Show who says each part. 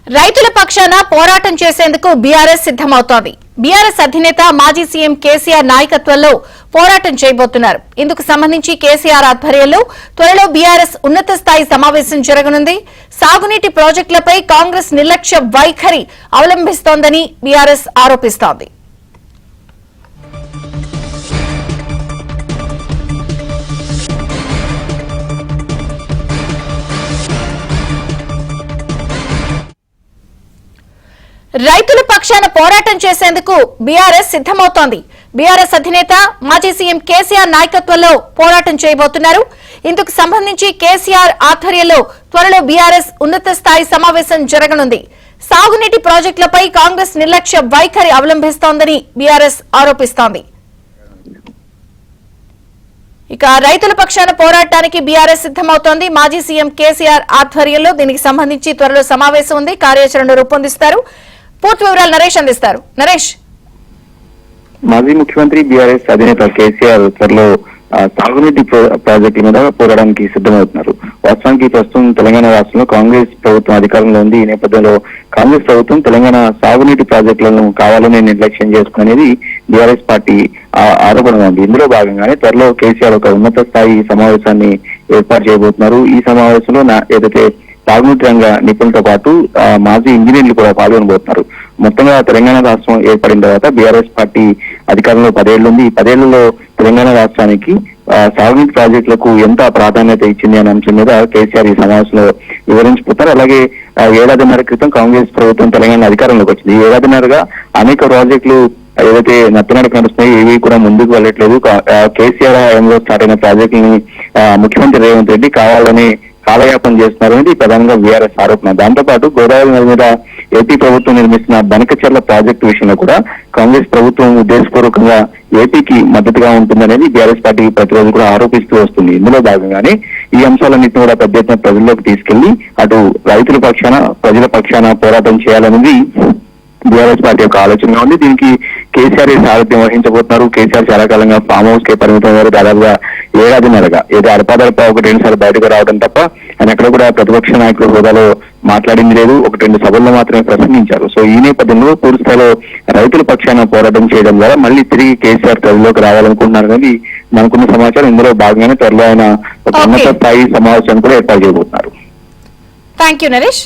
Speaker 1: రైతుల పక్షాన పోరాటం చేసేందుకు బీఆర్ఎస్ సిద్దమవుతోంది. బీఆర్ఎస్ అధినేత మాజీ సీఎం కేసీఆర్ నాయకత్వంలో పోరాటం చేయబోతున్నారు. ఇందుకు సంబంధించి కేసీఆర్ ఆధ్వర్యంలో త్వరలో బీఆర్ఎస్ ఉన్నత స్థాయి సమావేశం జరగనుంది. సాగునీటి ప్రాజెక్టులపై కాంగ్రెస్ నిర్లక్ష్య వైఖరి అవలంబిస్తోందని బీఆర్ఎస్ ఆరోపిస్తోంది. రైతుల పక్షాన పోరాటం చేసేందుకు బీఆర్ఎస్ సిద్దమవుతోంది. బీఆర్ఎస్ అధినేత మాజీ సీఎం కేసీఆర్ నాయకత్వంలో పోరాటం చేయబోతున్నారు. ఇందుకు సంబంధించి కేసీఆర్ ఆధ్వర్యంలో త్వరలో బీఆర్ఎస్ ఉన్నత స్థాయి సమావేశం జరగనుంది. సాగునీటి ప్రాజెక్టులపై కాంగ్రెస్ నిర్లక్ష్య వైఖరి అవలంబిస్తోందని బీఆర్ఎస్ ఆరోపిస్తోంది. ఇక రైతుల పక్షాన పోరాటానికి బీఆర్ఎస్ సిద్దమవుతోంది. మాజీ సీఎం కేసీఆర్ ఆధ్వర్యంలో దీనికి సంబంధించి త్వరలో సమావేశం ఉంది. కార్యాచరణ రూపొందిస్తారు. పూర్తి వివరాలు నరేష్ అందిస్తారు. నరేష్,
Speaker 2: మాజీ ముఖ్యమంత్రి బీఆర్ఎస్ అధినేత కేసీఆర్ త్వరలో సాగునీటి ప్రాజెక్టుల మీద పోరాడానికి సిద్దమవుతున్నారు. వాస్తవానికి ప్రస్తుతం తెలంగాణ రాష్ట్రంలో కాంగ్రెస్ ప్రభుత్వం అధికారంలో ఉంది. ఈ నేపథ్యంలో కాంగ్రెస్ ప్రభుత్వం తెలంగాణ సాగునీటి ప్రాజెక్టులను కావాలని నిర్లక్ష్యం చేసుకునేది బీఆర్ఎస్ పార్టీ ఆరోపణ ఉంది. ఇందులో భాగంగానే త్వరలో కేసీఆర్ ఒక ఉన్నత స్థాయి సమావేశాన్ని ఏర్పాటు చేయబోతున్నారు. ఈ సమావేశంలో ఏదైతే సాగునీటి రంగ నిపుణులతో పాటు మాజీ ఇంజనీర్లు కూడా పాల్గొనబోతున్నారు. మొత్తంగా తెలంగాణ రాష్ట్రం ఏర్పడిన తర్వాత బీఆర్ఎస్ పార్టీ అధికారంలో 10 ఏళ్లు ఉంది. ఈ 10 ఏళ్లలో తెలంగాణ రాష్ట్రానికి సాగునీటి ప్రాజెక్టులకు ఎంత ప్రాధాన్యత ఇచ్చింది అనే అంశం మీద కేసీఆర్ ఈ సమావేశంలో వివరించిపోతారు. అలాగే ఏడాదిన్నర క్రితం కాంగ్రెస్ ప్రభుత్వం తెలంగాణ అధికారంలోకి వచ్చింది. ఈ ఏడాదిన్నరగా అనేక ప్రాజెక్టులు ఏదైతే నత్తనడక నడుస్తున్నాయి ఇవి కూడా ముందుకు వెళ్ళట్లేదు. కేసీఆర్ హయాంలో స్టార్ట్ అయిన ప్రాజెక్టులని ముఖ్యమంత్రి రేవంత్ రెడ్డి కావాలని కాలయాపన చేస్తున్నారు అనేది ప్రధానంగా బీఆర్ఎస్ ఆరోపణ. దాంతో పాటు గోదావరి నది మీద ఏపీ ప్రభుత్వం నిర్మిస్తున్న బనకచెర్ల ప్రాజెక్టు విషయంలో కూడా కాంగ్రెస్ ప్రభుత్వం ఉద్దేశపూర్వకంగా ఏపీకి మద్దతుగా ఉంటుందనేది బీఆర్ఎస్ పార్టీ ప్రతిరోజు కూడా ఆరోపిస్తూ వస్తుంది. ఇందులో భాగంగానే ఈ అంశాలన్నింటినీ కూడా పెద్ద ఎత్తున ప్రజల్లోకి తీసుకెళ్లి అటు రైతుల పక్షాన ప్రజల పక్షాన పోరాటం చేయాలనేది బీఆర్ఎస్ పార్టీ యొక్క ఆలోచనగా ఉంది. దీనికి కేసీఆర్ సారథ్యం వహించబోతున్నారు. కేసీఆర్ చాలా కాలంగా ఫామ్ హౌస్ కే పరిమితం వారు దాదాపుగా ఏడాదిన్నరగా ఏదో అడపాదడపా 1-2 సార్లు బయటకు రావడం తప్ప ఆయన ఎక్కడ కూడా ప్రతిపక్ష నాయకుల హోదాలో మాట్లాడింది లేదు. 1-2 సభల్లో మాత్రమే ప్రసంగించారు. సో ఈ నేపథ్యంలో పూర్తి స్థాయిలో రైతుల పక్షాన పోరాటం చేయడం ద్వారా మళ్ళీ తిరిగి కేసీఆర్ ప్రజల్లోకి రావాలనుకుంటున్నారు అనేది మనకున్న సమాచారం. ఇందులో భాగంగానే త్వరలో ఆయన ఒక ఉన్నత స్థాయి సమావేశాన్ని కూడా ఏర్పాటు చేయబోతున్నారు.
Speaker 1: Thank you Naresh.